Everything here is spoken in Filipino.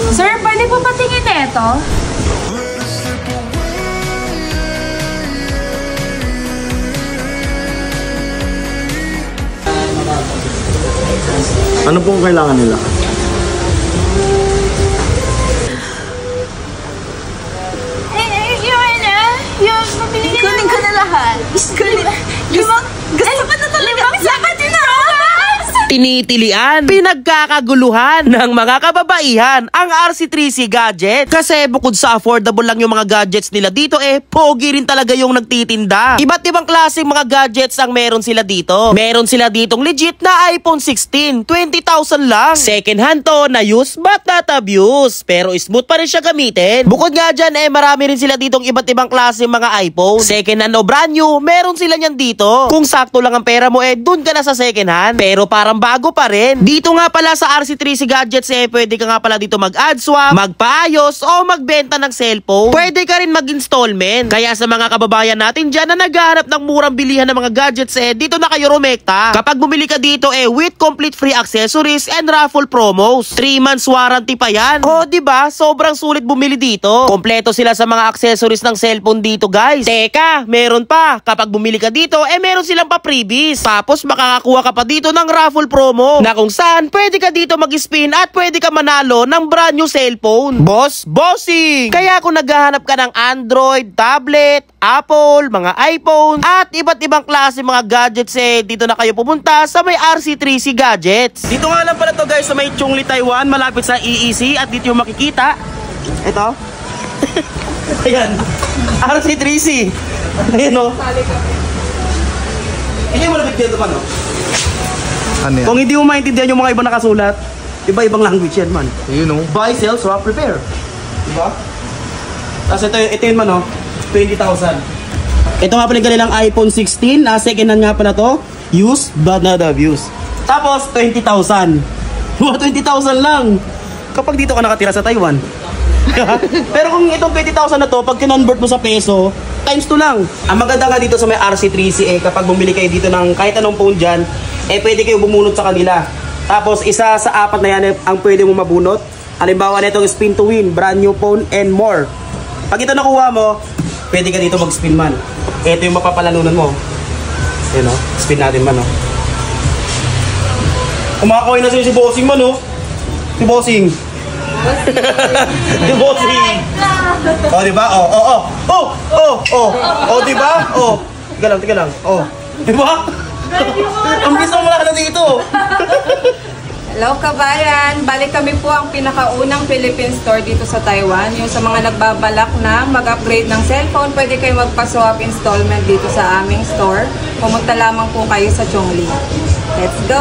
Sir, pwede po patingin na ito? Ano pong kailangan nila? Yung mabili niya. Kunin ko na lahat. Gusto pa na talaga. Lakad din na. Tinitilian, pinagkakaguluhan ng mga kababaihan ang RC3C Gadget. Kasi bukod sa affordable lang yung mga gadgets nila dito, pogi rin talaga yung nagtitinda. Iba't ibang klaseng mga gadgets ang meron sila dito. Meron sila ditong legit na iPhone 16, 20,000 lang. Second hand to na use but not abuse. Pero smooth pa rin siya gamitin. Bukod nga dyan, marami rin sila ditong iba't ibang klaseng mga iPhone. Second hand o brand new, meron sila niyan dito. Kung sakto lang ang pera mo, dun ka na sa second hand. Pero parang bago pa rin. Dito nga pala sa RC3C Gadgets, pwede ka nga pala dito mag-add swap, magpaayos, o magbenta ng cellphone. Pwede ka rin mag-installment. Kaya sa mga kababayan natin dyan na naghahanap ng murang bilihan ng mga gadgets, dito na kayo rumekta. Kapag bumili ka dito, with complete free accessories and raffle promos. 3 months warranty pa yan. O, diba? Sobrang sulit bumili dito. Kompleto sila sa mga accessories ng cellphone dito, guys. Teka, meron pa. Kapag bumili ka dito, meron silang pa-freebies. Tapos makakakuha ka pa dito ng raffle promo na kung saan pwede ka dito mag-spin at pwede ka manalo ng brand new cellphone. Bossing! Kaya kung naghahanap ka ng Android, tablet, Apple, mga iPhone, at iba't ibang klase mga gadgets, dito na kayo pumunta sa may RC3C Gadgets. Dito nga lang pala to, guys, sa may Chungli, Taiwan, malapit sa EEC, at dito yung makikita. Ito. Ayan. RC3C. Ayan, o. Hindi mo nabit dito pa, no? Ano yan? Kung hindi mo maintindihan yung mga ibang nakasulat, iba-ibang language yan, man. You know? Buy, sell, swap, repair. Diba? Tapos ito yun, man, oh. 20,000. Ito nga pala yung kanilang iPhone 16. Second hand nga pala to. Use, but not abuse. Tapos, 20,000. 20,000 lang. Kapag dito ka nakatira sa Taiwan. Pero kung itong 20,000 na to, pag kinonvert mo sa peso, times 2 lang. Ang maganda nga dito sa may RC3C, kapag bumili kayo dito ng kahit anong phone dyan, pwede kayo bumunot sa kanila. Tapos, isa sa 4 na yan ang pwede mo mabunot. Halimbawa na itong spin to win, brand new phone, and more. Pag ito nakuha mo, pwede ka dito mag-spin man. Ito yung mapapalanunan mo. Yun o, spin natin man o. Kumakawin na si Bossing man o. Si Bossing. Si Bossing. O, diba? O, diba? O. Tiga lang. O. Diba? Ang bilis mo wala na dito. Hello kabayan, balik kami po ang pinakaunang Philippine store dito sa Taiwan. Yung sa mga nagbabalak na mag-upgrade ng cellphone, pwede kayo magpa-swap installment dito sa aming store. Pumunta lamang po kayo sa Chongli. Let's go!